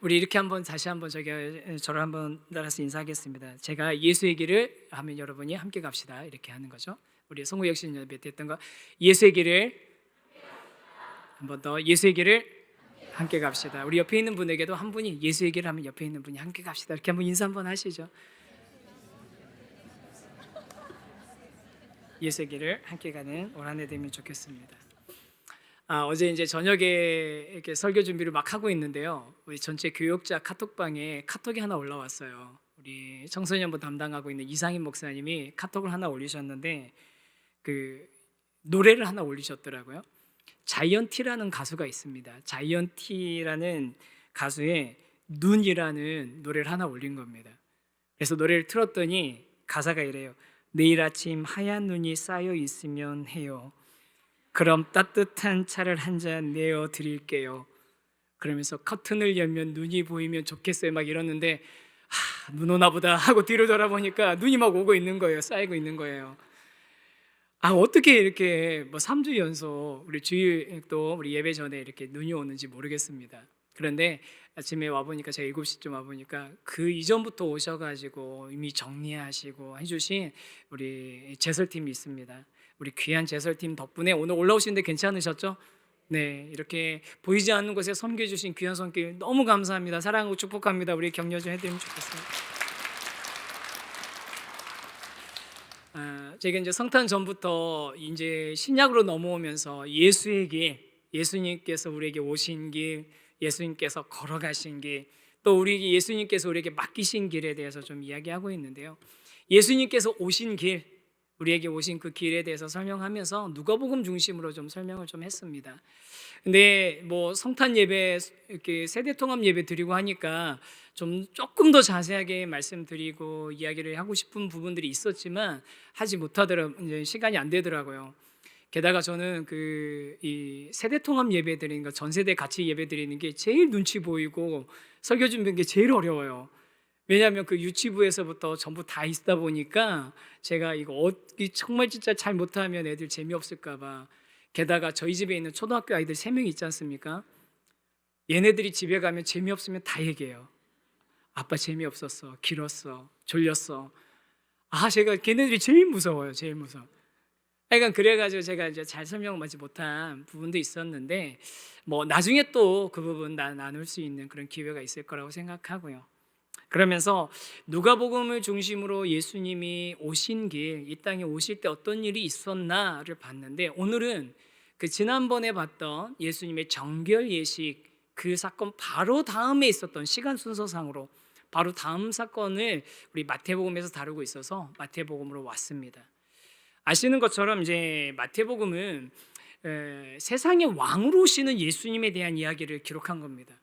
우리 이렇게 한번 다시 한번 저를 한번 따라서 인사하겠습니다. 제가 예수의 길을 하면 여러분이 함께 갑시다 이렇게 하는 거죠. 우리 성구 역신 예배 때 했던 거 예수의 길을 한번 더 예수의 길을 함께 갑시다. 우리 옆에 있는 분에게도 한 분이 예수의 길을 하면 옆에 있는 분이 함께 갑시다 이렇게 한번 인사 한번 하시죠. 예수의 길을 함께 가는 올 한 해 되면 좋겠습니다. 어제 이제 저녁에 이렇게 설교 준비를 막 하고 있는데요. 우리 전체 교역자 카톡방에 카톡이 하나 올라왔어요. 우리 청소년부 담당하고 있는 이상인 목사님이 카톡을 하나 올리셨는데 그 노래를 하나 올리셨더라고요. 자이언티라는 가수가 있습니다. 자이언티라는 가수의 눈이라는 노래를 하나 올린 겁니다. 그래서 노래를 틀었더니 가사가 이래요. 내일 아침 하얀 눈이 쌓여 있으면 해요. 그럼 따뜻한 차를 한 잔 내어 드릴게요. 그러면서 커튼을 열면 눈이 보이면 좋겠어요 막 이러는데 눈 오나 보다 하고 뒤로 돌아보니까 눈이 막 오고 있는 거예요. 쌓이고 있는 거예요. 어떻게 이렇게 뭐 3주 연속 우리 주일 또 우리 예배 전에 이렇게 눈이 오는지 모르겠습니다. 그런데 아침에 와보니까 제가 7시쯤 와보니까 그 이전부터 오셔가지고 이미 정리하시고 해주신 우리 제설팀이 있습니다. 우리 귀한 제설팀 덕분에 오늘 올라오시는데 괜찮으셨죠? 네, 이렇게 보이지 않는 곳에 섬겨주신 귀한 손길 너무 감사합니다. 사랑하고 축복합니다. 우리 격려 좀 해드리면 좋겠습니다. 제가 이제 성탄 전부터 이제 신약으로 넘어오면서 예수의 길, 예수님께서 우리에게 오신 길, 예수님께서 걸어가신 길, 또 우리 예수님께서 우리에게 맡기신 길에 대해서 좀 이야기하고 있는데요. 예수님께서 오신 길, 우리에게 오신 그 길에 대해서 설명하면서 누가복음 중심으로 좀 설명을 좀 했습니다. 근데 뭐 성탄 예배 이렇게 세대 통합 예배 드리고 하니까 좀 조금 더 자세하게 말씀드리고 이야기를 하고 싶은 부분들이 있었지만 하지 못하더라고요. 이제 시간이 안 되더라고요. 게다가 저는 이 세대 통합 예배 드리는 거, 전 세대 같이 예배 드리는 게 제일 눈치 보이고 설교 준비하는 게 제일 어려워요. 왜냐하면 그 유치부에서부터 전부 다 있다 보니까 제가 이거 정말 진짜 잘 못하면 애들 재미없을까 봐. 게다가 저희 집에 있는 초등학교 아이들 3명 있지 않습니까? 얘네들이 집에 가면 재미없으면 다 얘기해요. 아빠 재미없었어, 길었어, 졸렸어. 제가 걔네들이 제일 무서워요. 제일 무서워. 그러니까 그래가지고 제가 이제 잘 설명하지 못한 부분도 있었는데 뭐 나중에 또 그 부분 나눌 수 있는 그런 기회가 있을 거라고 생각하고요. 그러면서 누가복음을 중심으로 예수님이 오신 길, 이 땅에 오실 때 어떤 일이 있었나를 봤는데 오늘은 그 지난번에 봤던 예수님의 정결 예식 그 사건 바로 다음에 있었던 시간 순서상으로 바로 다음 사건을 우리 마태복음에서 다루고 있어서 마태복음으로 왔습니다. 아시는 것처럼 이제 마태복음은 세상의 왕으로 오시는 예수님에 대한 이야기를 기록한 겁니다.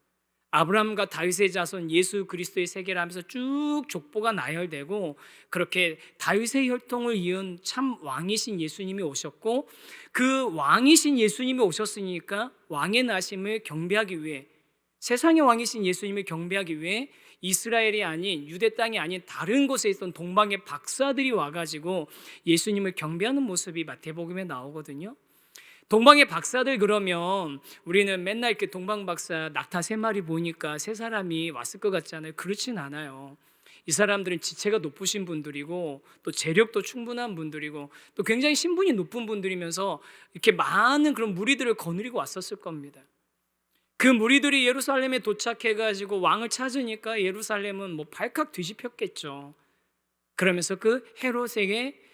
아브라함과 다윗의 자손 예수 그리스도의 세계를 하면서 쭉 족보가 나열되고 그렇게 다윗의 혈통을 이은 참 왕이신 예수님이 오셨고 그 왕이신 예수님이 오셨으니까 왕의 나심을 경배하기 위해 세상의 왕이신 예수님을 경배하기 위해 이스라엘이 아닌 유대 땅이 아닌 다른 곳에 있던 동방의 박사들이 와가지고 예수님을 경배하는 모습이 마태복음에 나오거든요. 동방의 박사들 그러면 우리는 맨날 이렇게 동방 박사 낙타 3마리 보니까 3사람이 왔을 것 같잖아요. 그렇진 않아요. 이 사람들은 지체가 높으신 분들이고 또 재력도 충분한 분들이고 또 굉장히 신분이 높은 분들이면서 이렇게 많은 그런 무리들을 거느리고 왔었을 겁니다. 그 무리들이 예루살렘에 도착해가지고 왕을 찾으니까 예루살렘은 뭐 발칵 뒤집혔겠죠. 그러면서 그 헤롯에게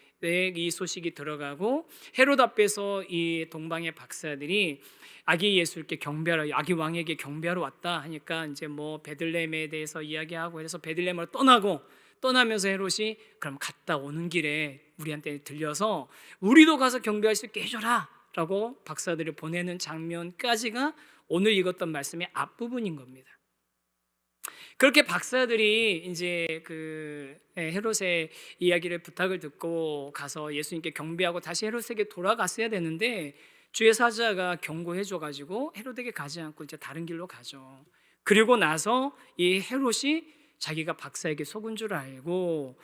이 소식이 들어가고 헤롯 앞에서 이 동방의 박사들이 아기 예수께 경배하러 아기 왕에게 경배하러 왔다 하니까 이제 뭐 베들레헴에 대해서 이야기하고 해서 베들레헴으로 떠나면서 헤롯이 그럼 갔다 오는 길에 우리한테 들려서 우리도 가서 경배할 수 있게 해줘라 라고 박사들을 보내는 장면까지가 오늘 읽었던 말씀의 앞부분인 겁니다. 그렇게 박사들이 이제 헤롯의 이야기를 부탁을 듣고 가서 예수님께 경배하고 다시 헤롯에게 돌아갔어야 되는데 주의 사자가 경고해줘가지고 헤롯에게 가지 않고 이제 다른 길로 가죠. 그리고 나서 이 헤롯이 자기가 박사에게 속은 줄 알고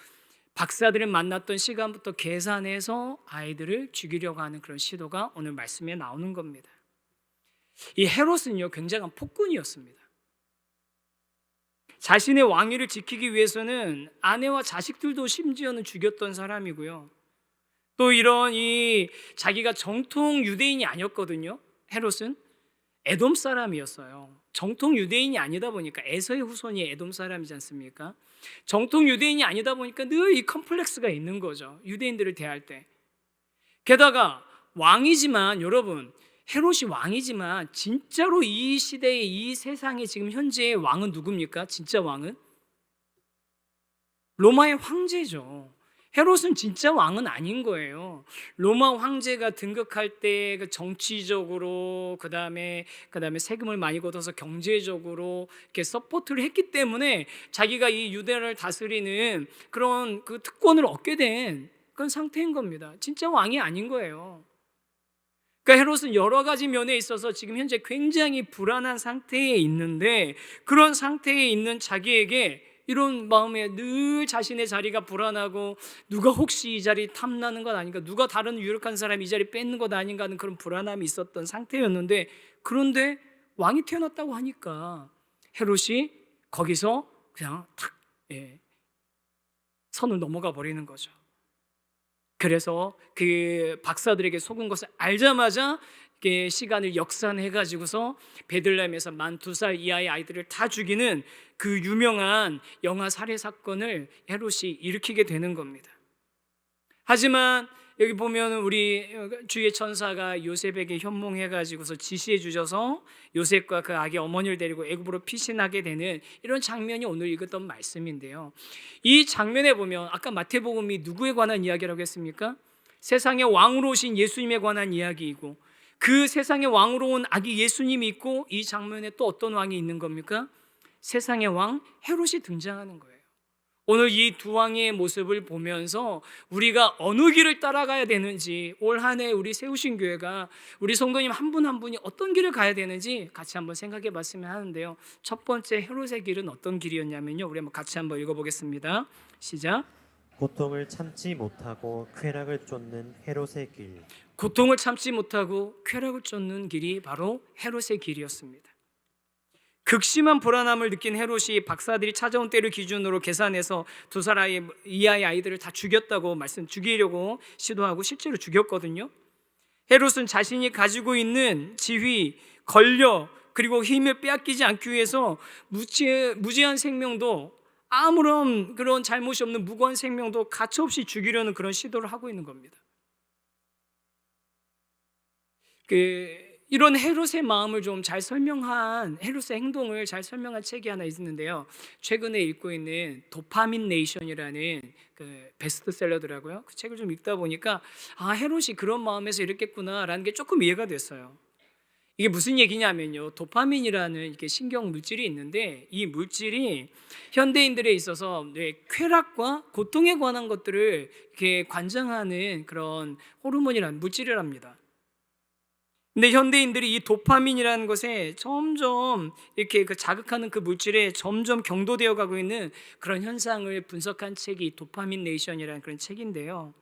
박사들을 만났던 시간부터 계산해서 아이들을 죽이려고 하는 그런 시도가 오늘 말씀에 나오는 겁니다. 이 헤롯은요 굉장한 폭군이었습니다. 자신의 왕위를 지키기 위해서는 아내와 자식들도 심지어는 죽였던 사람이고요. 또 이런 이 자기가 정통 유대인이 아니었거든요. 헤롯은 에돔 사람이었어요. 정통 유대인이 아니다 보니까, 에서의 후손이 에돔 사람이지 않습니까? 정통 유대인이 아니다 보니까 늘 이 컴플렉스가 있는 거죠. 유대인들을 대할 때. 게다가 왕이지만, 여러분, 헤롯이 왕이지만 진짜로 이 시대의, 이 세상에 지금 현재의 왕은 누굽니까? 진짜 왕은 로마의 황제죠. 헤롯은 진짜 왕은 아닌 거예요. 로마 황제가 등극할 때 그 정치적으로, 그다음에 세금을 많이 걷어서 경제적으로 이렇게 서포트를 했기 때문에 자기가 이 유대를 다스리는 그런 그 특권을 얻게 된 그런 상태인 겁니다. 진짜 왕이 아닌 거예요. 그러니까 헤롯은 여러 가지 면에 있어서 지금 현재 굉장히 불안한 상태에 있는데, 그런 상태에 있는 자기에게 이런 마음에 늘 자신의 자리가 불안하고, 누가 혹시 이 자리 탐나는 것 아닌가, 누가 다른 유력한 사람이 이 자리 뺏는 것 아닌가 하는 그런 불안함이 있었던 상태였는데, 그런데 왕이 태어났다고 하니까 헤롯이 거기서 그냥 탁 선을 넘어가 버리는 거죠. 그래서 그 박사들에게 속은 것을 알자마자 시간을 역산해가지고서 베들레헴에서 만 2살 이하의 아이들을 다 죽이는 그 유명한 영아 살해 사건을 헤롯이 일으키게 되는 겁니다. 하지만 여기 보면 우리 주의 천사가 요셉에게 현몽해가지고서 지시해 주셔서 요셉과 그 아기 어머니를 데리고 애굽으로 피신하게 되는 이런 장면이 오늘 읽었던 말씀인데요. 이 장면에 보면 아까 마태복음이 누구에 관한 이야기라고 했습니까? 세상의 왕으로 오신 예수님에 관한 이야기이고, 그 세상의 왕으로 온 아기 예수님이 있고, 이 장면에 또 어떤 왕이 있는 겁니까? 세상의 왕 헤롯이 등장하는 거예요. 오늘 이 두 왕의 모습을 보면서 우리가 어느 길을 따라가야 되는지, 올 한 해 우리 세우신 교회가 우리 성도님 한 분 한 분이 어떤 길을 가야 되는지 같이 한번 생각해 봤으면 하는데요. 첫 번째 헤롯의 길은 어떤 길이었냐면요, 우리 한번 같이 한번 읽어보겠습니다. 시작. 고통을 참지 못하고 쾌락을 쫓는 헤롯의 길. 고통을 참지 못하고 쾌락을 쫓는 길이 바로 헤롯의 길이었습니다. 극심한 불안함을 느낀 헤롯이 박사들이 찾아온 때를 기준으로 계산해서 2살 이하의 아이들을 다 죽이려고 시도하고 실제로 죽였거든요. 헤롯은 자신이 가지고 있는 지위, 권력, 그리고 힘을 빼앗기지 않기 위해서 무지한 생명도, 아무런 그런 잘못이 없는 무고한 생명도 가차없이 죽이려는 그런 시도를 하고 있는 겁니다. 이런 헤롯의 마음을 좀 잘 설명한, 헤롯의 행동을 잘 설명한 책이 하나 있는데요. 최근에 읽고 있는 도파민 네이션이라는 그 베스트셀러더라고요. 그 책을 좀 읽다 보니까 헤롯이 그런 마음에서 이랬겠구나라는 게 조금 이해가 됐어요. 이게 무슨 얘기냐면요, 도파민이라는 이렇게 신경 물질이 있는데, 이 물질이 현대인들에 있어서 쾌락과 고통에 관한 것들을 이렇게 관장하는 그런 호르몬이라는 물질이랍니다. 근데 현대인들이 이 도파민이라는 것에 점점 이렇게 자극하는 그 물질에 점점 경도되어 가고 있는 그런 현상을 분석한 책이 도파민 네이션이라는 그런 책인데요.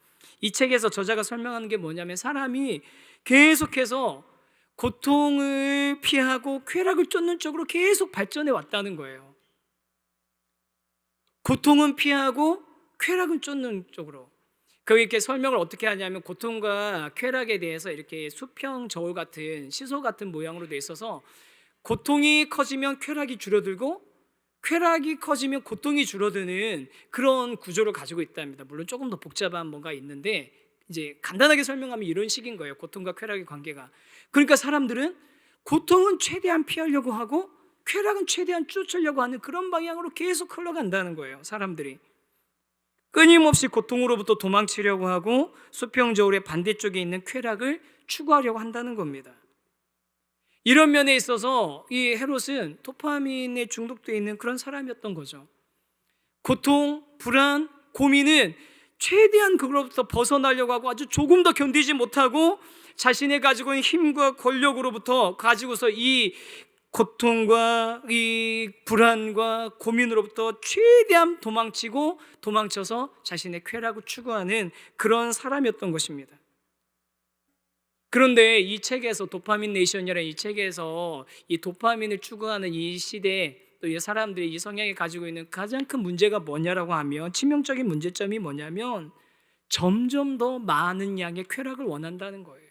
이 책에서 저자가 설명하는 게 뭐냐면, 사람이 계속해서 고통을 피하고 쾌락을 쫓는 쪽으로 계속 발전해 왔다는 거예요. 고통은 피하고 쾌락은 쫓는 쪽으로. 이렇게 설명을 어떻게 하냐면, 고통과 쾌락에 대해서 이렇게 수평 저울 같은, 시소 같은 모양으로 돼 있어서, 고통이 커지면 쾌락이 줄어들고 쾌락이 커지면 고통이 줄어드는 그런 구조를 가지고 있답니다. 물론 조금 더 복잡한 뭔가 있는데, 이제 간단하게 설명하면 이런 식인 거예요. 고통과 쾌락의 관계가. 그러니까 사람들은 고통은 최대한 피하려고 하고 쾌락은 최대한 쫓으려고 하는 그런 방향으로 계속 흘러간다는 거예요. 사람들이 끊임없이 고통으로부터 도망치려고 하고 수평 저울의 반대쪽에 있는 쾌락을 추구하려고 한다는 겁니다. 이런 면에 있어서 이 헤롯은 도파민에 중독되어 있는 그런 사람이었던 거죠. 고통, 불안, 고민은 최대한 그로부터 벗어나려고 하고, 아주 조금 더 견디지 못하고 자신의 가지고 있는 힘과 권력으로부터 가지고서 이 고통과 이 불안과 고민으로부터 최대한 도망쳐서 자신의 쾌락을 추구하는 그런 사람이었던 것입니다. 그런데 이 책에서, 도파민 네이션이라는 이 책에서 이 도파민을 추구하는 이 시대에 또 이 사람들이 이 성향이 가지고 있는 가장 큰 문제가 뭐냐라고 하면, 치명적인 문제점이 뭐냐면 점점 더 많은 양의 쾌락을 원한다는 거예요.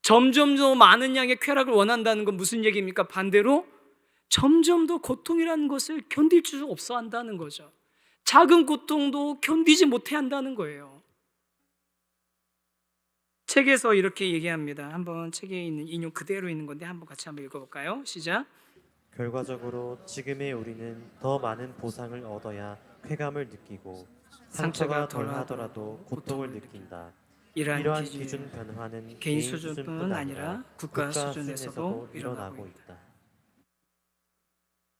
점점 더 많은 양의 쾌락을 원한다는 건 무슨 얘기입니까? 반대로 점점 더 고통이라는 것을 견딜 수 없어 한다는 거죠. 작은 고통도 견디지 못해 한다는 거예요. 책에서 이렇게 얘기합니다. 한번 책에 있는 인용 그대로 있는 건데 한번 같이 한번 읽어볼까요? 시작. 결과적으로 지금의 우리는 더 많은 보상을 얻어야 쾌감을 느끼고 상처가 덜하더라도 고통을 느낀다. 이러한 기준 변화는 개인 수준뿐 아니라 국가 수준에서도 일어나고 있다.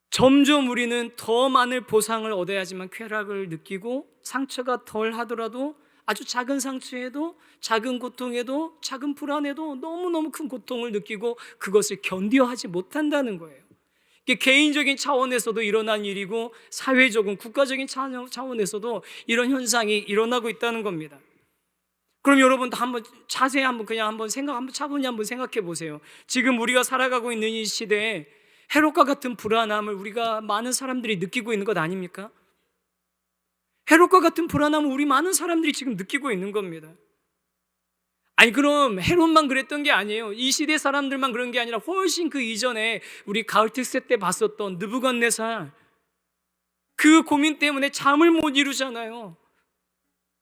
점점 우리는 더 많은 보상을 얻어야지만 쾌락을 느끼고, 상처가 덜 하더라도 아주 작은 상처에도, 작은 고통에도, 작은 불안에도 너무너무 큰 고통을 느끼고 그것을 견뎌하지 못한다는 거예요. 이게 개인적인 차원에서도 일어난 일이고 사회적인 국가적인 차원에서도 이런 현상이 일어나고 있다는 겁니다. 그럼 여러분 한번 자세히 차분히 한번 생각해 보세요. 지금 우리가 살아가고 있는 이 시대에 해롭과 같은 불안함을 우리가 많은 사람들이 느끼고 있는 것 아닙니까? 해롭과 같은 불안함을 우리 많은 사람들이 지금 느끼고 있는 겁니다. 아니 그럼 헤롯만 그랬던 게 아니에요. 이 시대 사람들만 그런 게 아니라 훨씬 그 이전에 우리 가을 특세 때 봤었던 느부갓네살, 그 고민 때문에 잠을 못 이루잖아요.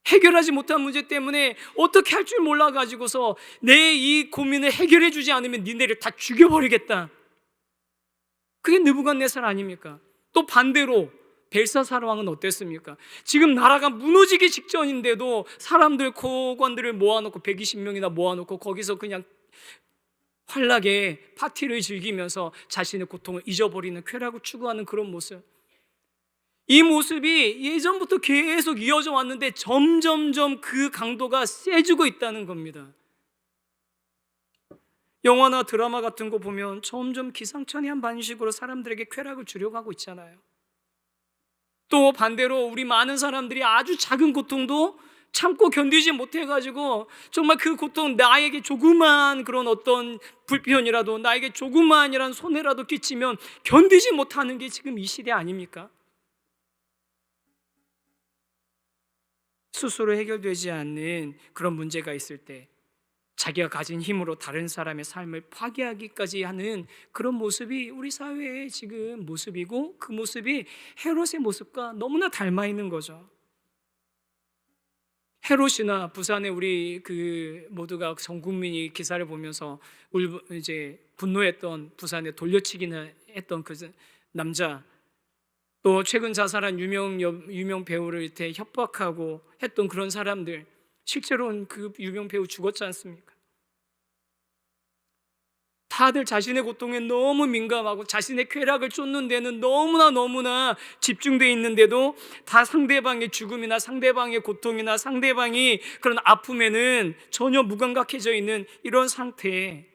해결하지 못한 문제 때문에 어떻게 할 줄 몰라가지고서 내 이 고민을 해결해 주지 않으면 니네를 다 죽여버리겠다. 그게 느부갓네살 아닙니까? 또 반대로 벨사살 왕은 어땠습니까? 지금 나라가 무너지기 직전인데도 사람들 고관들을 모아놓고 120명이나 모아놓고 거기서 그냥 환락에 파티를 즐기면서 자신의 고통을 잊어버리는, 쾌락을 추구하는 그런 모습. 이 모습이 예전부터 계속 이어져 왔는데 점점점 그 강도가 세지고 있다는 겁니다. 영화나 드라마 같은 거 보면 점점 기상천외한 방식으로 사람들에게 쾌락을 주려고 하고 있잖아요. 또 반대로 우리 많은 사람들이 아주 작은 고통도 참고 견디지 못해가지고 정말 그 고통, 나에게 조그만 그런 어떤 불편이라도, 나에게 조그만이란 손해라도 끼치면 견디지 못하는 게 지금 이 시대 아닙니까? 스스로 해결되지 않는 그런 문제가 있을 때 자기가 가진 힘으로 다른 사람의 삶을 파괴하기까지 하는 그런 모습이 우리 사회의 지금 모습이고, 그 모습이 헤롯의 모습과 너무나 닮아 있는 거죠. 헤롯이나 부산에 우리 모두가 전 국민이 기사를 보면서 이제 분노했던, 부산에 돌려치기나 했던 그 남자, 또 최근 자살한 유명 배우를 이렇게 협박하고 했던 그런 사람들, 실제로는 그 유명 배우 죽었지 않습니까? 다들 자신의 고통에 너무 민감하고 자신의 쾌락을 쫓는 데는 너무나 집중되어 있는데도 다 상대방의 죽음이나 상대방의 고통이나 상대방이 그런 아픔에는 전혀 무감각해져 있는 이런 상태,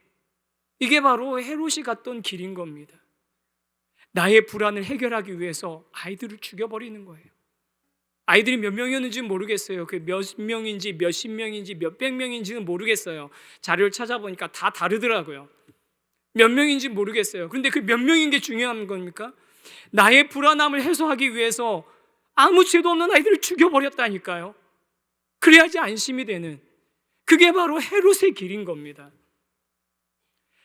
이게 바로 헤롯이 갔던 길인 겁니다. 나의 불안을 해결하기 위해서 아이들을 죽여버리는 거예요. 아이들이 몇 명이었는지 모르겠어요. 그 몇 명인지 몇십 명인지 몇백 명인지는 모르겠어요. 자료를 찾아보니까 다 다르더라고요. 몇 명인지 모르겠어요. 그런데 그 몇 명인 게 중요한 겁니까? 나의 불안함을 해소하기 위해서 아무 죄도 없는 아이들을 죽여버렸다니까요. 그래야지 안심이 되는, 그게 바로 헤롯의 길인 겁니다.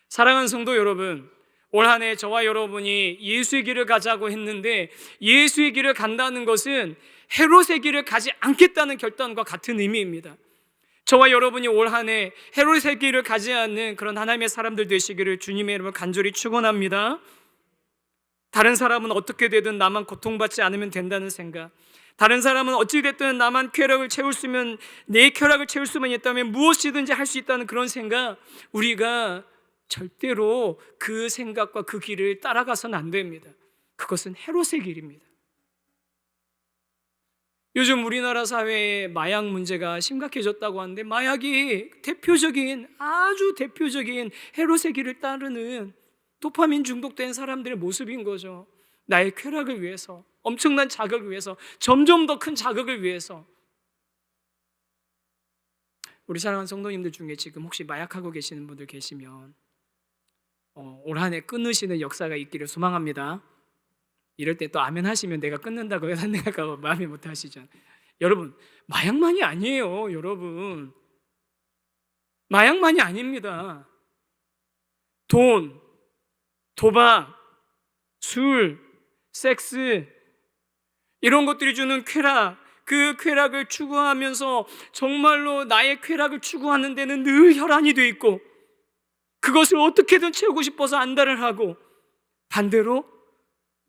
사랑하는 성도 여러분, 올 한 해 저와 여러분이 예수의 길을 가자고 했는데, 예수의 길을 간다는 것은 헤롯의 길을 가지 않겠다는 결단과 같은 의미입니다. 저와 여러분이 올 한 해 헤롯의 길을 가지 않는 그런 하나님의 사람들 되시기를 주님의 이름으로 간절히 축원합니다. 다른 사람은 어떻게 되든 나만 고통받지 않으면 된다는 생각, 다른 사람은 어찌 됐든 나만 쾌락을 채울 수면, 내 쾌락을 채울 수만 있다면 무엇이든지 할 수 있다는 그런 생각, 우리가 절대로 그 생각과 그 길을 따라가서는 안 됩니다. 그것은 헤롯의 길입니다. 요즘 우리나라 사회에 마약 문제가 심각해졌다고 하는데, 마약이 아주 대표적인 헤롯의 길을 따르는 도파민 중독된 사람들의 모습인 거죠. 나의 쾌락을 위해서, 엄청난 자극을 위해서, 점점 더 큰 자극을 위해서. 우리 사랑하는 성도님들 중에 지금 혹시 마약하고 계시는 분들 계시면 올 한 해 끊으시는 역사가 있기를 소망합니다. 이럴 때 또 아멘 하시면 내가 끊는다고 생각할까 봐 마음이 못 하시죠. 여러분, 마약만이 아니에요. 여러분, 마약만이 아닙니다. 돈, 도박, 술, 섹스, 이런 것들이 주는 쾌락, 그 쾌락을 추구하면서 정말로 나의 쾌락을 추구하는 데는 늘 혈안이 돼 있고, 그것을 어떻게든 채우고 싶어서 안달을 하고, 반대로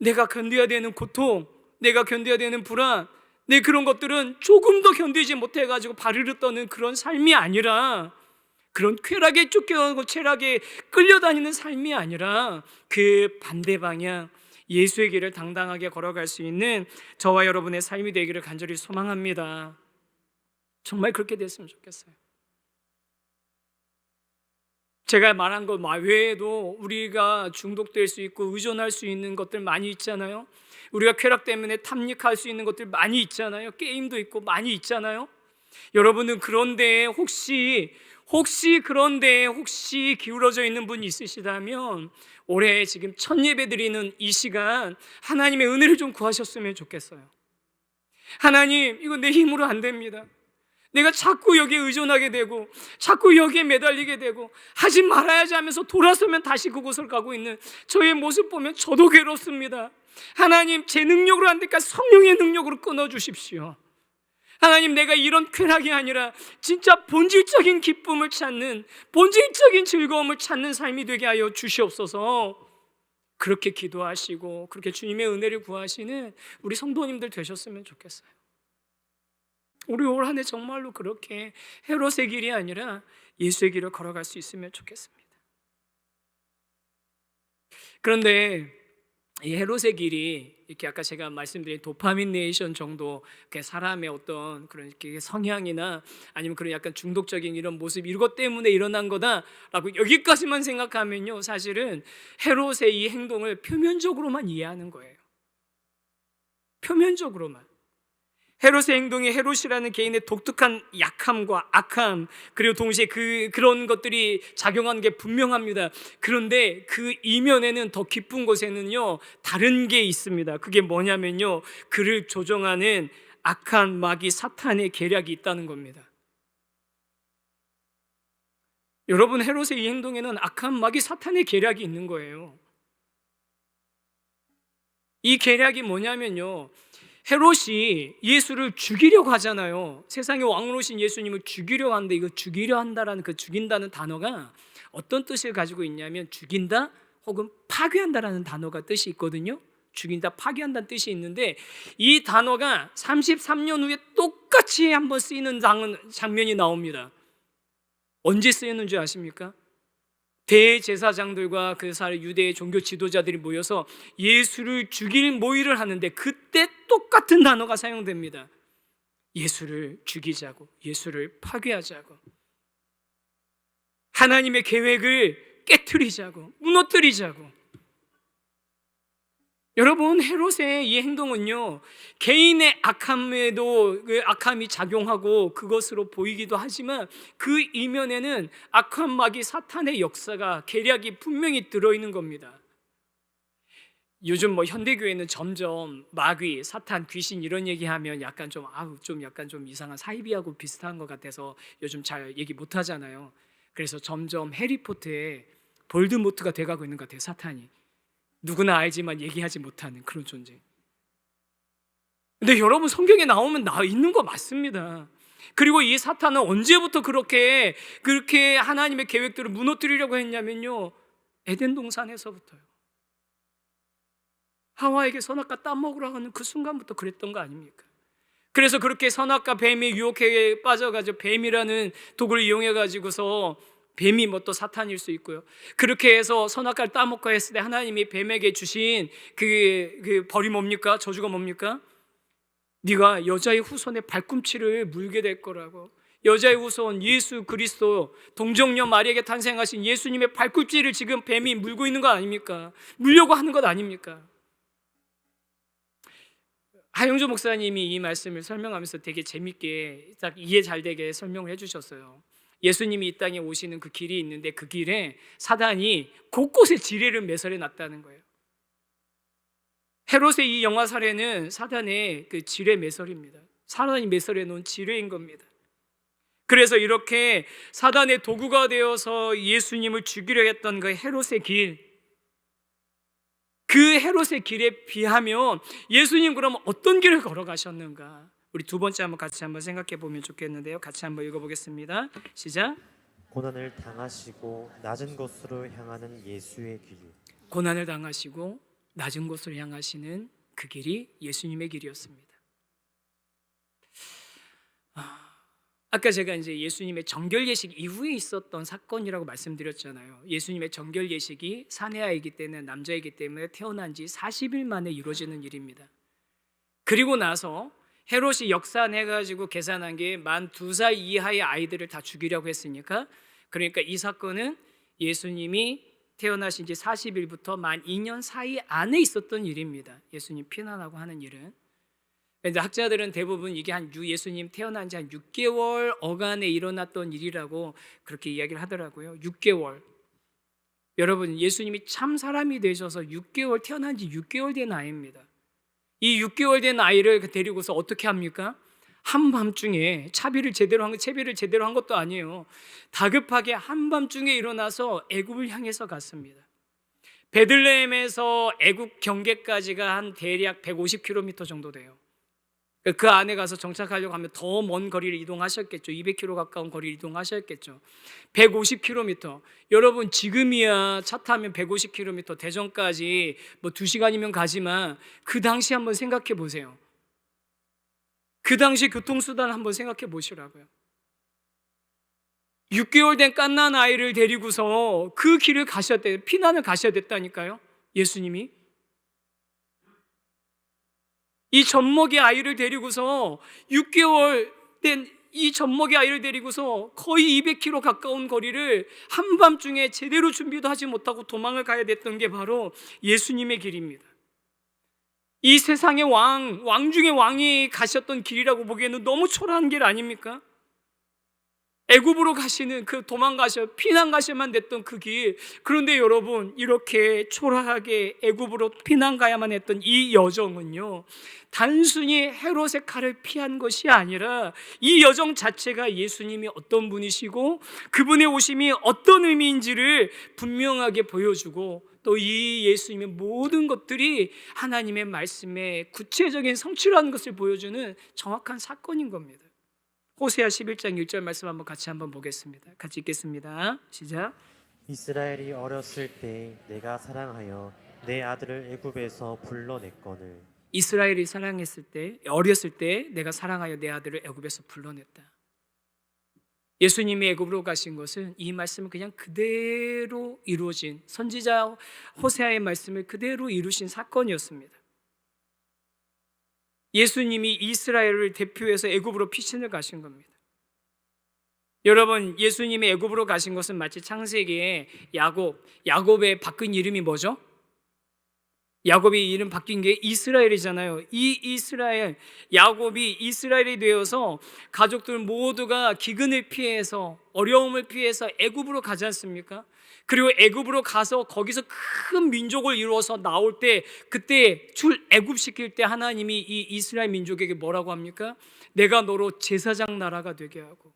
내가 견뎌야 되는 고통, 내가 견뎌야 되는 불안, 그런 것들은 조금 더 견디지 못해가지고 바르르 떠는 그런 삶이 아니라, 그런 쾌락에 쫓겨가고 쾌락에 끌려다니는 삶이 아니라 그 반대 방향, 예수의 길을 당당하게 걸어갈 수 있는 저와 여러분의 삶이 되기를 간절히 소망합니다. 정말 그렇게 됐으면 좋겠어요. 제가 말한 것 외에도 우리가 중독될 수 있고 의존할 수 있는 것들 많이 있잖아요. 우리가 쾌락 때문에 탐닉할 수 있는 것들 많이 있잖아요. 게임도 있고 많이 있잖아요. 여러분은 그런데 혹시 기울어져 있는 분이 있으시다면 올해 지금 첫 예배 드리는 이 시간 하나님의 은혜를 좀 구하셨으면 좋겠어요. 하나님, 이거 내 힘으로 안 됩니다. 내가 자꾸 여기에 의존하게 되고 자꾸 여기에 매달리게 되고 하지 말아야지 하면서 돌아서면 다시 그곳을 가고 있는 저의 모습 보면 저도 괴롭습니다. 하나님, 제 능력으로 안 되니까 성령의 능력으로 끊어주십시오. 하나님, 내가 이런 쾌락이 아니라 진짜 본질적인 기쁨을 찾는, 본질적인 즐거움을 찾는 삶이 되게 하여 주시옵소서. 그렇게 기도하시고 그렇게 주님의 은혜를 구하시는 우리 성도님들 되셨으면 좋겠어요. 우리 올 한 해 정말로 그렇게 헤롯의 길이 아니라 예수의 길을 걸어갈 수 있으면 좋겠습니다. 그런데 이 헤롯의 길이 이렇게 아까 제가 말씀드린 도파민네이션 정도 사람의 어떤 그런 성향이나 아니면 그런 약간 중독적인 이런 모습, 이것 때문에 일어난 거다라고 여기까지만 생각하면요, 사실은 헤롯의 이 행동을 표면적으로만 이해하는 거예요. 표면적으로만. 헤롯의 행동이 헤롯이라는 개인의 독특한 약함과 악함, 그리고 동시에 그런 것들이 작용하는 게 분명합니다. 그런데 그 이면에는, 더 깊은 곳에는요, 다른 게 있습니다. 그게 뭐냐면요, 그를 조종하는 악한 마귀 사탄의 계략이 있다는 겁니다. 여러분, 헤롯의 이 행동에는 악한 마귀 사탄의 계략이 있는 거예요. 이 계략이 뭐냐면요, 헤롯이 예수를 죽이려고 하잖아요. 세상의 왕으로신 예수님을 죽이려고 하는데, 이거 죽이려 한다라는 그 죽인다는 단어가 어떤 뜻을 가지고 있냐면 장긴다 혹은 파괴한다라는 단어가 뜻이 있거든요. 죽인다, 파괴한다는 뜻이 있는데, 이 단어가 33년 후에 똑같이 한번 쓰이는 장면이 나옵니다. 언제 쓰였는 줄 아십니까? 대제사장들과 그 사회 유대의 종교 지도자들이 모여서 예수를 죽일 모의를 하는데, 그때 똑같은 단어가 사용됩니다. 예수를 죽이자고, 예수를 파괴하자고, 하나님의 계획을 깨트리자고, 무너뜨리자고. 여러분, 헤롯의 이 행동은요, 개인의 악함에도 그 악함이 작용하고 그것으로 보이기도 하지만 그 이면에는 악한 마귀 사탄의 역사가, 계략이 분명히 들어있는 겁니다. 요즘 현대교회는 점점 마귀, 사탄, 귀신 이런 얘기하면 약간 좀 이상한 사이비하고 비슷한 것 같아서 요즘 잘 얘기 못 하잖아요. 그래서 점점 해리포터에 볼드모트가 돼가고 있는 것 같아요, 사탄이. 누구나 알지만 얘기하지 못하는 그런 존재. 근데 여러분, 성경에 나오면 있는 거 맞습니다. 그리고 이 사탄은 언제부터 그렇게 하나님의 계획들을 무너뜨리려고 했냐면요, 에덴 동산에서부터요. 하와에게 선악과 따먹으라고 하는 그 순간부터 그랬던 거 아닙니까? 그래서 그렇게 선악과 뱀의 유혹에 빠져가지고 뱀이라는 도구를 이용해가지고서, 뱀이 또 사탄일 수 있고요, 그렇게 해서 선악과를 따먹고 했을 때 하나님이 뱀에게 주신 그 벌이 뭡니까? 저주가 뭡니까? 네가 여자의 후손의 발꿈치를 물게 될 거라고. 여자의 후손 예수 그리스도, 동정녀 마리아에게 탄생하신 예수님의 발꿈치를 지금 뱀이 물고 있는 거 아닙니까? 물려고 하는 것 아닙니까? 하영조 목사님이 이 말씀을 설명하면서 되게 재밌게 딱 이해 잘 되게 설명을 해주셨어요. 예수님이 이 땅에 오시는 그 길이 있는데 그 길에 사단이 곳곳에 지뢰를 매설해 놨다는 거예요. 헤롯의 이 영화 사례는 사단의 그 지뢰 매설입니다. 사단이 매설해 놓은 지뢰인 겁니다. 그래서 이렇게 사단의 도구가 되어서 예수님을 죽이려 했던 그 헤롯의 길, 그 헤롯의 길에 비하면 예수님 그러면 어떤 길을 걸어가셨는가? 우리 두 번째 같이 한번 생각해 보면 좋겠는데요. 같이 한번 읽어보겠습니다. 시작. 고난을 당하시고 낮은 곳으로 향하는 예수의 길. 고난을 당하시고 낮은 곳으로 향하시는 그 길이 예수님의 길이었습니다. 아까 제가 이제 예수님의 정결 예식 이후에 있었던 사건이라고 말씀드렸잖아요. 예수님의 정결 예식이 사내아이기 때문에, 남자이기 때문에 태어난 지 40일 만에 이루어지는 일입니다. 그리고 나서 헤롯이 역산해가지고 계산한 게 만 2살 이하의 아이들을 다 죽이려고 했으니까, 그러니까 이 사건은 예수님이 태어나신 지 40일부터 만 2년 사이 안에 있었던 일입니다. 예수님 피난하고 하는 일은. 근데 학자들은 대부분 이게 예수님 태어난 지 한 6개월 어간에 일어났던 일이라고 그렇게 이야기를 하더라고요. 6개월. 여러분, 예수님이 참 사람이 되셔서 6개월, 태어난 지 6개월 된 아이입니다. 이 6개월 된 아이를 데리고서 어떻게 합니까? 한밤중에 채비를 제대로 한 것도 아니에요. 다급하게 한밤중에 일어나서 애굽을 향해서 갔습니다. 베들레헴에서 애굽 경계까지가 한 대략 150km 정도 돼요. 그 안에 가서 정착하려고 하면 더 먼 거리를 이동하셨겠죠. 200km 가까운 거리를 이동하셨겠죠. 150km. 여러분, 지금이야 차 타면 150km 대전까지 뭐 2시간이면 가지만 그 당시 한번 생각해 보세요. 그 당시 교통수단 한번 생각해 보시라고요. 6개월 된 갓난 아이를 데리고서 그 길을 피난을 가셔야 됐다니까요. 예수님이. 이 젖먹이 아이를 데리고서 6개월 된 이 젖먹이 아이를 데리고서 거의 200km 가까운 거리를 한밤중에 제대로 준비도 하지 못하고 도망을 가야 됐던 게 바로 예수님의 길입니다. 이 세상의 왕 중의 왕이 가셨던 길이라고 보기에는 너무 초라한 길 아닙니까? 애굽으로 가시는 피난 가셔야만 됐던 그 길. 그런데 여러분, 이렇게 초라하게 애굽으로 피난 가야만 했던 이 여정은요, 단순히 헤롯의 칼을 피한 것이 아니라 이 여정 자체가 예수님이 어떤 분이시고 그분의 오심이 어떤 의미인지를 분명하게 보여주고, 또 이 예수님의 모든 것들이 하나님의 말씀의 구체적인 성취라는 것을 보여주는 정확한 사건인 겁니다. 호세아 11장 1절 말씀 같이 한번 보겠습니다. 같이 읽겠습니다. 시작. 이스라엘이 어렸을 때 내가 사랑하여 내 아들을 애굽에서 불러냈거늘. 이스라엘이 어렸을 때 내가 사랑하여 내 아들을 애굽에서 불러냈다. 예수님이 애굽으로 가신 것은 이 말씀을 그냥 그대로 이루어진, 선지자 호세아의 말씀을 그대로 이루신 사건이었습니다. 예수님이 이스라엘을 대표해서 애굽으로 피신을 가신 겁니다. 여러분, 예수님이 애굽으로 가신 것은 마치 창세기에 야곱의 바뀐 이름이 뭐죠? 야곱이 이름 바뀐 게 이스라엘이잖아요. 이 이스라엘, 야곱이 이스라엘이 되어서 가족들 모두가 기근을 피해서, 어려움을 피해서 애굽으로 가지 않습니까? 그리고 애굽으로 가서 거기서 큰 민족을 이루어서 나올 때, 그때 출애굽시킬 때 하나님이 이 이스라엘 민족에게 뭐라고 합니까? 내가 너로 제사장 나라가 되게 하고,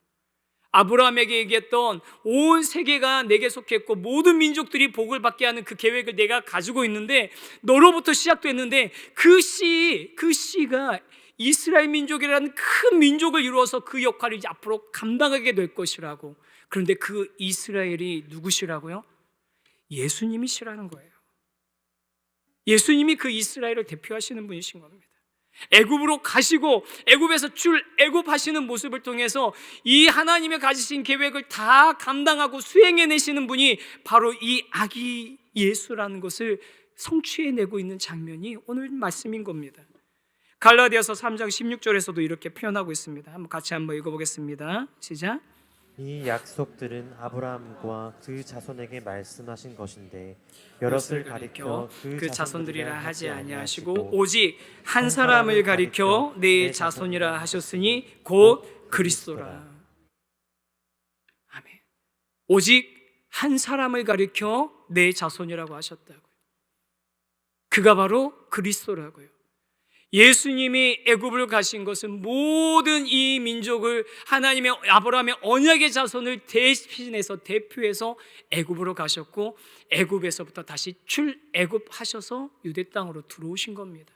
아브라함에게 얘기했던 온 세계가 내게 속했고 모든 민족들이 복을 받게 하는 그 계획을 내가 가지고 있는데, 너로부터 시작됐는데 그 씨가 이스라엘 민족이라는 큰 민족을 이루어서 그 역할을 이제 앞으로 감당하게 될 것이라고. 그런데 그 이스라엘이 누구시라고요? 예수님이시라는 거예요. 예수님이 그 이스라엘을 대표하시는 분이신 겁니다. 애굽으로 가시고 애굽에서 출애굽하시는 모습을 통해서 이 하나님의 가지신 계획을 다 감당하고 수행해내시는 분이 바로 이 아기 예수라는 것을 성취해내고 있는 장면이 오늘 말씀인 겁니다. 갈라디아서 3장 16절에서도 이렇게 표현하고 있습니다. 같이 한번 읽어보겠습니다. 시작. 이 약속들은 아브라함과 그 자손에게 말씀하신 것인데 여럿을 가리켜 그 자손들이라 하지 아니하시고 오직 한 사람을 가리켜 내 자손이라 하셨으니 곧 그리스도라. 오직 한 사람을 가리켜 내 자손이라고 하셨다고요. 그가 바로 그리스도라고요. 예수님이 애굽을 가신 것은 모든 이 민족을 하나님의 아브라함의 언약의 자손을 대신해서 대표해서 애굽으로 가셨고, 애굽에서부터 다시 출애굽하셔서 유대 땅으로 들어오신 겁니다.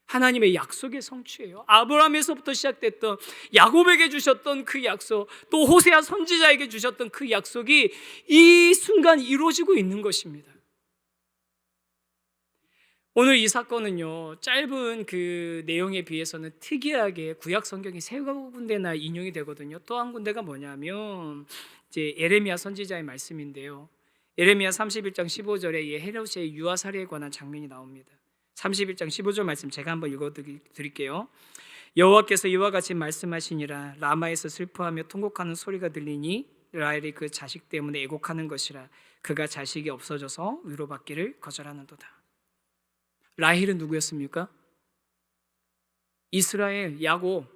하나님의 약속의 성취예요. 아브라함에서부터 시작됐던, 야곱에게 주셨던 그 약속, 또 호세아 선지자에게 주셨던 그 약속이 이 순간 이루어지고 있는 것입니다. 오늘 이 사건은요, 짧은 그 내용에 비해서는 특이하게 구약 성경이 세 군데나 인용이 되거든요. 또 한 군데가 뭐냐면 이제 예레미야 선지자의 말씀인데요. 예레미야 31장 15절에 헤롯의 유아 살해에 관한 장면이 나옵니다. 31장 15절 말씀 제가 한번 읽어드릴게요. 여호와께서 이와 같이 말씀하시니라. 라마에서 슬퍼하며 통곡하는 소리가 들리니 라헬이 그 자식 때문에 애곡하는 것이라. 그가 자식이 없어져서 위로받기를 거절하는도다. 라헬은 누구였습니까? 이스라엘, 야곱,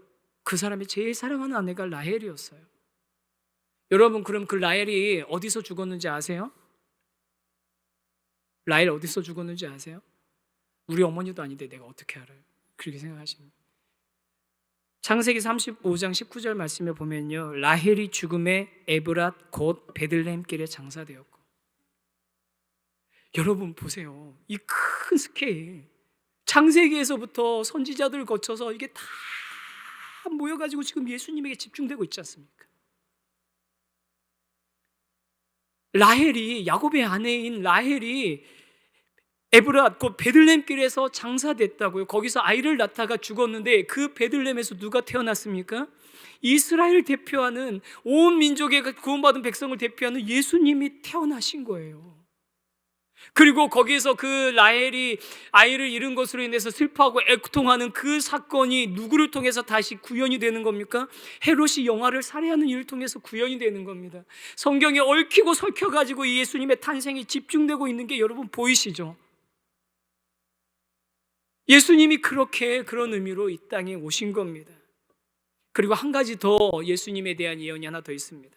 그 사람이 제일 사랑하는 아내가 라헬이었어요. 여러분, 그럼 그 라헬이 어디서 죽었는지 아세요? 라헬 어디서 죽었는지 아세요? 우리 어머니도 아닌데 내가 어떻게 알아요? 그렇게 생각하십니다. 창세기 35장 19절 말씀에 보면요, 라헬이 죽음에 에브랏 곧 베들레헴길에 장사되었고. 여러분 보세요, 이 큰 스케일, 창세기에서부터 선지자들을 거쳐서 이게 다 모여가지고 지금 예수님에게 집중되고 있지 않습니까? 라헬이, 야곱의 아내인 라헬이 에브랏 곧 베들레헴길에서 장사됐다고요. 거기서 아이를 낳다가 죽었는데 그 베들레헴에서 누가 태어났습니까? 이스라엘을 대표하는, 온 민족의 구원받은 백성을 대표하는 예수님이 태어나신 거예요. 그리고 거기에서 그 라헬이 아이를 잃은 것으로 인해서 슬퍼하고 애통하는 그 사건이 누구를 통해서 다시 구현이 되는 겁니까? 헤롯이 영아를 살해하는 일을 통해서 구현이 되는 겁니다. 성경에 얽히고 설켜가지고 이 예수님의 탄생이 집중되고 있는 게 여러분 보이시죠? 예수님이 그렇게 그런 의미로 이 땅에 오신 겁니다. 그리고 한 가지 더 예수님에 대한 예언이 하나 더 있습니다.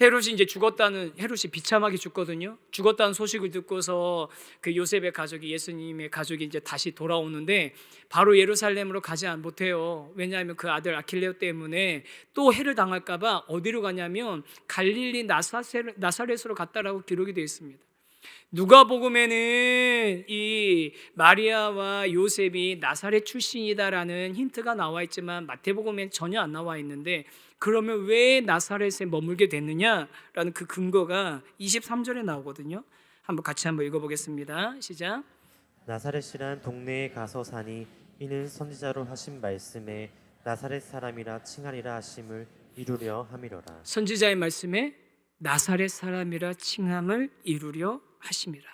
헤롯이 이제 헤롯이 비참하게 죽거든요. 죽었다는 소식을 듣고서 그 요셉의 가족이, 예수님의 가족이 이제 다시 돌아오는데 바로 예루살렘으로 가지 못해요. 왜냐하면 그 아들 아킬레오 때문에 또 해를 당할까봐 어디로 가냐면 갈릴리 나사렛으로 갔다라고 기록이 되어 있습니다. 누가복음에는 이 마리아와 요셉이 나사렛 출신이다라는 힌트가 나와 있지만 마태복음엔 전혀 안 나와 있는데, 그러면 왜 나사렛에 머물게 됐느냐라는 그 근거가 23절에 나오거든요. 같이 한번 읽어보겠습니다. 시작. 나사렛이란 동네에 가서 사니 이는 선지자로 하신 말씀에 나사렛 사람이라 칭하리라 하심을 이루려 함이로라. 선지자의 말씀에 나사렛 사람이라 칭함을 이루려 하심이라.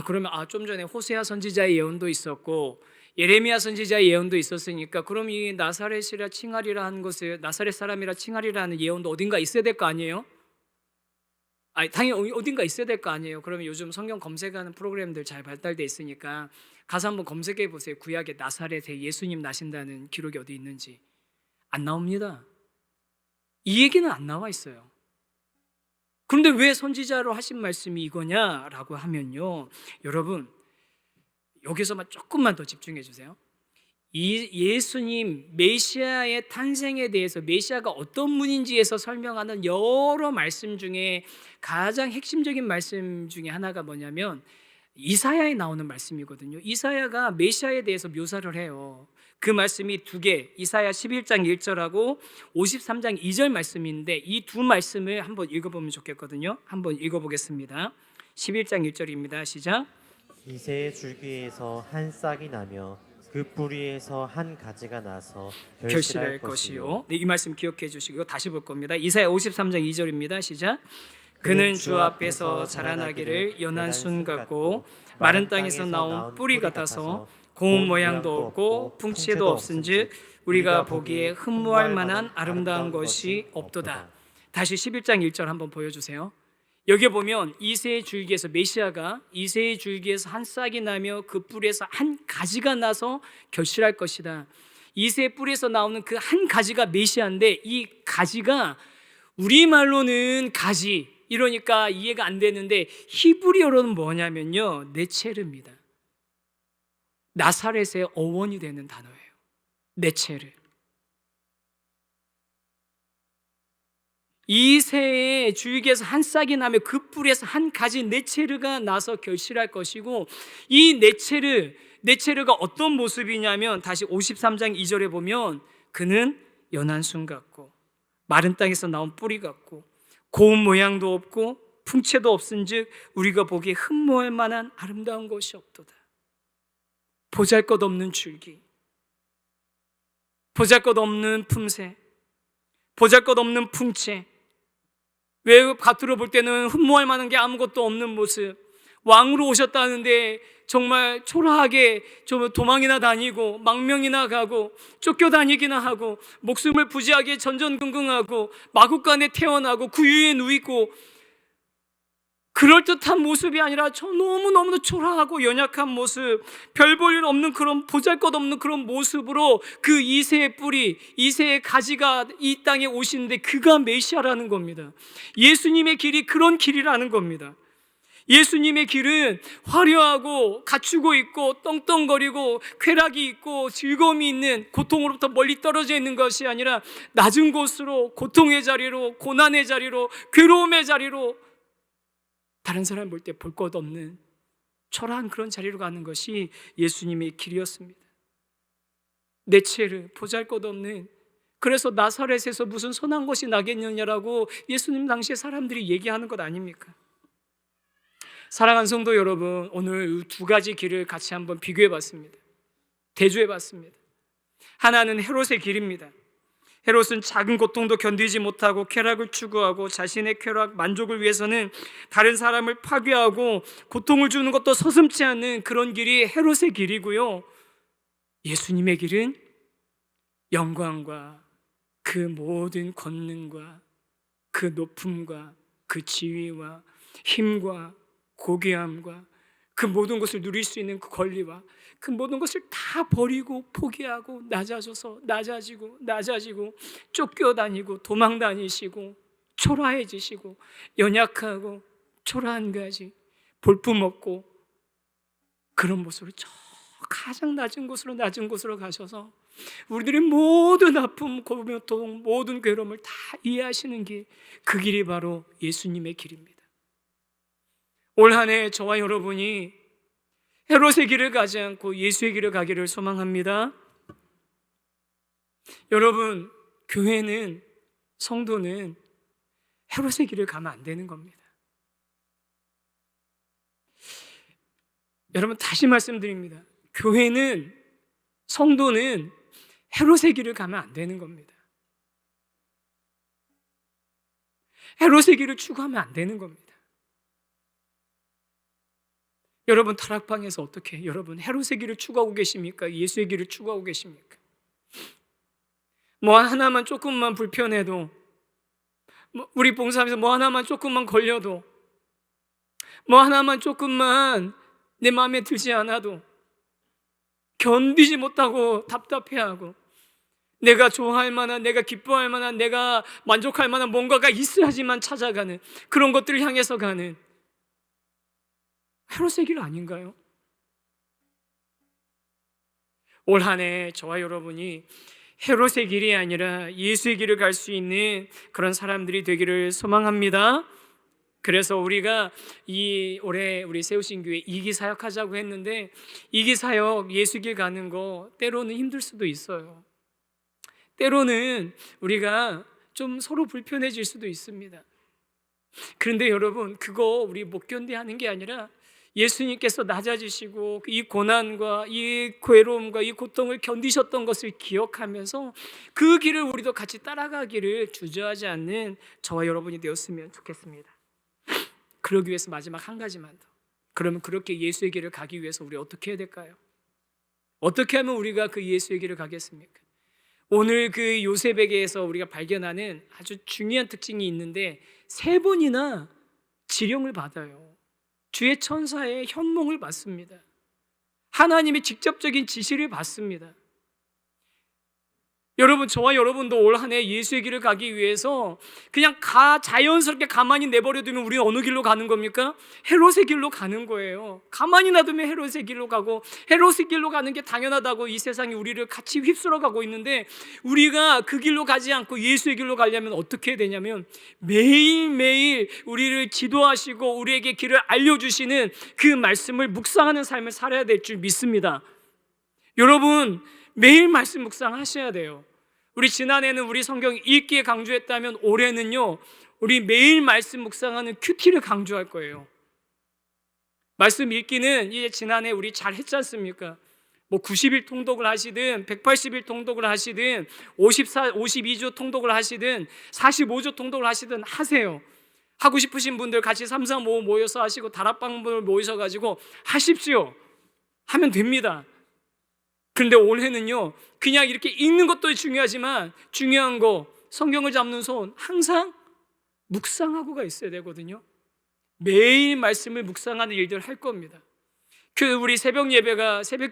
그러면 좀 전에 호세아 선지자의 예언도 있었고 예레미야 선지자의 예언도 있었으니까, 그럼 이 나사렛이라 칭하리라 하는 것을, 나사렛 사람이라 칭하리라 하는 예언도 어딘가 있어야 될 거 아니에요? 당연히 어딘가 있어야 될 거 아니에요. 그러면 요즘 성경 검색하는 프로그램들 잘 발달돼 있으니까 가서 한번 검색해 보세요. 구약에 나사렛에 예수님 나신다는 기록이 어디 있는지. 안 나옵니다. 이 얘기는 안 나와 있어요. 그런데 왜 선지자로 하신 말씀이 이거냐라고 하면요, 여러분 여기서만 조금만 더 집중해 주세요. 이 예수님 메시아의 탄생에 대해서, 메시아가 어떤 분인지에서 설명하는 여러 말씀 중에 가장 핵심적인 말씀 중에 하나가 뭐냐면 이사야에 나오는 말씀이거든요. 이사야가 메시아에 대해서 묘사를 해요. 그 말씀이 두 개, 이사야 11장 1절하고 53장 2절 말씀인데, 이 두 말씀을 한번 읽어보면 좋겠거든요. 한번 읽어보겠습니다. 11장 1절입니다. 시작. 이새의 줄기에서 한 싹이 나며 그 뿌리에서 한 가지가 나서 결실할 것이요. 네, 이 말씀 기억해 주시고 다시 볼 겁니다. 이사야 53장 2절입니다. 시작. 그는 주 앞에서 자라나기를 연한 순 같고 마른 땅에서 나온 뿌리 같아서 고운 모양도 없고 풍채도 없은즉 우리가 보기에 흠모할 만한 아름다운 것이 없도다. 다시 11장 1절 한번 보여주세요. 여기 보면 이새의 줄기에서, 메시아가 이새의 줄기에서 한 싹이 나며 그 뿌리에서 한 가지가 나서 결실할 것이다. 이새의 뿌리에서 나오는 그 한 가지가 메시아인데, 이 가지가 우리말로는 가지, 이러니까 이해가 안 되는데 히브리어로는 뭐냐면요, 네체르입니다. 나사렛의 어원이 되는 단어예요. 네체르. 이새의 줄기에서 한 싹이 나면 그 뿌리에서 한 가지 네체르가 나서 결실할 것이고, 이 네체르가 어떤 모습이냐면, 다시 53장 2절에 보면 그는 연한 순 같고 마른 땅에서 나온 뿌리 같고 고운 모양도 없고 풍채도 없은즉 우리가 보기에 흠모할 만한 아름다운 것이 없도다. 보잘것없는 줄기, 보잘것없는 품새, 보잘것없는 풍채, 왜 겉으로 볼 때는 흠모할 만한 게 아무것도 없는 모습. 왕으로 오셨다는데 정말 초라하게 도망이나 다니고 망명이나 가고 쫓겨다니기나 하고 목숨을 부지하게 전전긍긍하고 마국간에 태어나고 구유에 누이고, 그럴듯한 모습이 아니라 너무너무 초라하고 연약한 모습, 별 볼 일 없는 그런 보잘것없는 그런 모습으로 그 이새의 뿌리, 이새의 가지가 이 땅에 오시는데 그가 메시아라는 겁니다. 예수님의 길이 그런 길이라는 겁니다. 예수님의 길은 화려하고 갖추고 있고 떵떵거리고 쾌락이 있고 즐거움이 있는, 고통으로부터 멀리 떨어져 있는 것이 아니라 낮은 곳으로, 고통의 자리로, 고난의 자리로, 괴로움의 자리로, 다른 사람 볼 때 볼 것 없는 초라한 그런 자리로 가는 것이 예수님의 길이었습니다. 네체르, 보잘것없는, 그래서 나사렛에서 무슨 선한 것이 나겠느냐라고 예수님 당시에 사람들이 얘기하는 것 아닙니까? 사랑하는 성도 여러분, 오늘 이 두 가지 길을 같이 한번 비교해 봤습니다. 대조해 봤습니다. 하나는 헤롯의 길입니다. 헤롯은 작은 고통도 견디지 못하고 쾌락을 추구하고 자신의 쾌락, 만족을 위해서는 다른 사람을 파괴하고 고통을 주는 것도 서슴지 않는 그런 길이 헤롯의 길이고요, 예수님의 길은 영광과 그 모든 권능과 그 높음과 그 지위와 힘과 고귀함과 그 모든 것을 누릴 수 있는 그 권리와 그 모든 것을 다 버리고 포기하고 낮아지고 쫓겨다니고 도망다니시고 초라해지시고 연약하고 초라한 가지, 볼품없고 그런 모습으로 저 가장 낮은 곳으로 가셔서 우리들의 모든 아픔, 고통, 모든 괴로움을 다 이해하시는 길, 그 길이 바로 예수님의 길입니다. 올 한 해 저와 여러분이 헤롯의 길을 가지 않고 예수의 길을 가기를 소망합니다. 여러분, 교회는, 성도는 헤롯의 길을 가면 안 되는 겁니다. 여러분, 다시 말씀드립니다. 교회는, 성도는 헤롯의 길을 가면 안 되는 겁니다. 헤롯의 길을 추구하면 안 되는 겁니다. 여러분, 다락방에서 어떻게, 여러분 헤롯의 길을 추구하고 계십니까? 예수의 길을 추구하고 계십니까? 뭐 하나만 조금만 불편해도, 우리 봉사하면서 뭐 하나만 조금만 걸려도, 뭐 하나만 조금만 내 마음에 들지 않아도 견디지 못하고 답답해하고, 내가 좋아할 만한, 내가 기뻐할 만한, 내가 만족할 만한 뭔가가 있어야지만 찾아가는 그런 것들을 향해서 가는 헤롯의 길 아닌가요? 올 한 해 저와 여러분이 헤롯의 길이 아니라 예수의 길을 갈 수 있는 그런 사람들이 되기를 소망합니다. 그래서 우리가 올해 우리 세우신 교회 이기사역 하자고 했는데, 이기사역 예수길 가는 거 때로는 힘들 수도 있어요. 때로는 우리가 좀 서로 불편해질 수도 있습니다. 그런데 여러분, 그거 우리 못 견뎌하는 게 아니라 예수님께서 낮아지시고 이 고난과 이 괴로움과 이 고통을 견디셨던 것을 기억하면서 그 길을 우리도 같이 따라가기를 주저하지 않는 저와 여러분이 되었으면 좋겠습니다. 그러기 위해서 마지막 한 가지만 더. 그러면 그렇게 예수의 길을 가기 위해서 우리 어떻게 해야 될까요? 어떻게 하면 우리가 그 예수의 길을 가겠습니까? 오늘 그 요셉에게서 우리가 발견하는 아주 중요한 특징이 있는데, 3번이나 지령을 받아요. 주의 천사의 현몽을 받습니다. 하나님의 직접적인 지시를 받습니다. 여러분, 저와 여러분도 올 한 해 예수의 길을 가기 위해서 그냥 자연스럽게 가만히 내버려두면 우리는 어느 길로 가는 겁니까? 헤롯의 길로 가는 거예요. 가만히 놔두면 헤롯의 길로 가고, 헤롯의 길로 가는 게 당연하다고 이 세상이 우리를 같이 휩쓸어 가고 있는데, 우리가 그 길로 가지 않고 예수의 길로 가려면 어떻게 해야 되냐면, 매일매일 우리를 기도하시고 우리에게 길을 알려주시는 그 말씀을 묵상하는 삶을 살아야 될 줄 믿습니다. 여러분, 매일 말씀 묵상하셔야 돼요. 우리 지난해는 우리 성경 읽기에 강조했다면, 올해는요 우리 매일 말씀 묵상하는 큐티를 강조할 거예요. 말씀 읽기는 이제 지난해 우리 잘 했지 않습니까? 뭐 90일 통독을 하시든 180일 통독을 하시든 52주 통독을 하시든 45주 통독을 하시든 하세요. 하고 싶으신 분들 같이 3, 4, 5 모여서 하시고, 다락방을 모이셔가지고 하십시오. 하면 됩니다. 그런데 올해는요 그냥 이렇게 읽는 것도 중요하지만, 중요한 거 성경을 잡는 손 항상 묵상하고가 있어야 되거든요. 매일 말씀을 묵상하는 일들을 할 겁니다. 우리 새벽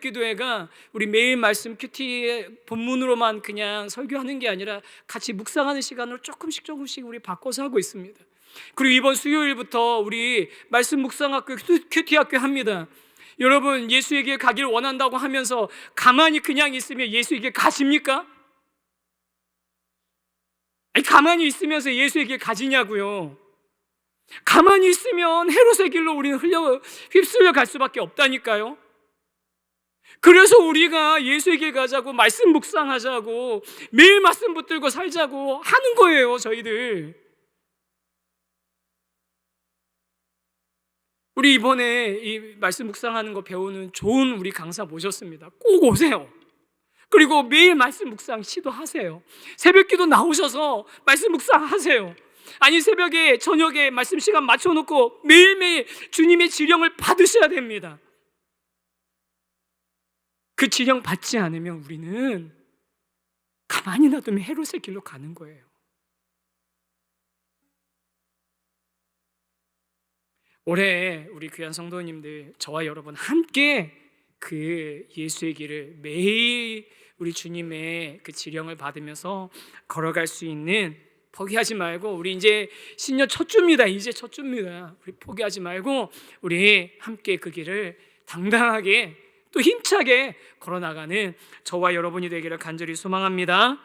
기도회가 우리 매일 말씀 큐티의 본문으로만 그냥 설교하는 게 아니라 같이 묵상하는 시간으로 조금씩 우리 바꿔서 하고 있습니다. 그리고 이번 수요일부터 우리 말씀 묵상학교 큐티 학교 합니다. 여러분, 예수에게 가길 원한다고 하면서 가만히 그냥 있으면 예수에게 가십니까? 아니, 가만히 있으면서 예수에게 가지냐고요. 가만히 있으면 헤롯의 길로 우리는 휩쓸려 갈 수밖에 없다니까요. 그래서 우리가 예수에게 가자고, 말씀 묵상하자고, 매일 말씀 붙들고 살자고 하는 거예요, 저희들. 우리 이번에 이 말씀 묵상하는 거 배우는 좋은 우리 강사 모셨습니다. 꼭 오세요. 그리고 매일 말씀 묵상 시도하세요. 새벽기도 나오셔서 말씀 묵상하세요. 아니, 새벽에 저녁에 말씀 시간 맞춰놓고 매일매일 주님의 지령을 받으셔야 됩니다. 그 지령 받지 않으면 우리는 가만히 놔두면 헤롯의 길로 가는 거예요. 올해 우리 귀한 성도님들, 저와 여러분 함께 그 예수의 길을 매일 우리 주님의 그 지령을 받으면서 걸어갈 수 있는, 포기하지 말고, 우리 이제 신년 첫 주입니다. 이제 첫 주입니다. 우리 포기하지 말고 우리 함께 그 길을 당당하게 또 힘차게 걸어나가는 저와 여러분이 되기를 간절히 소망합니다.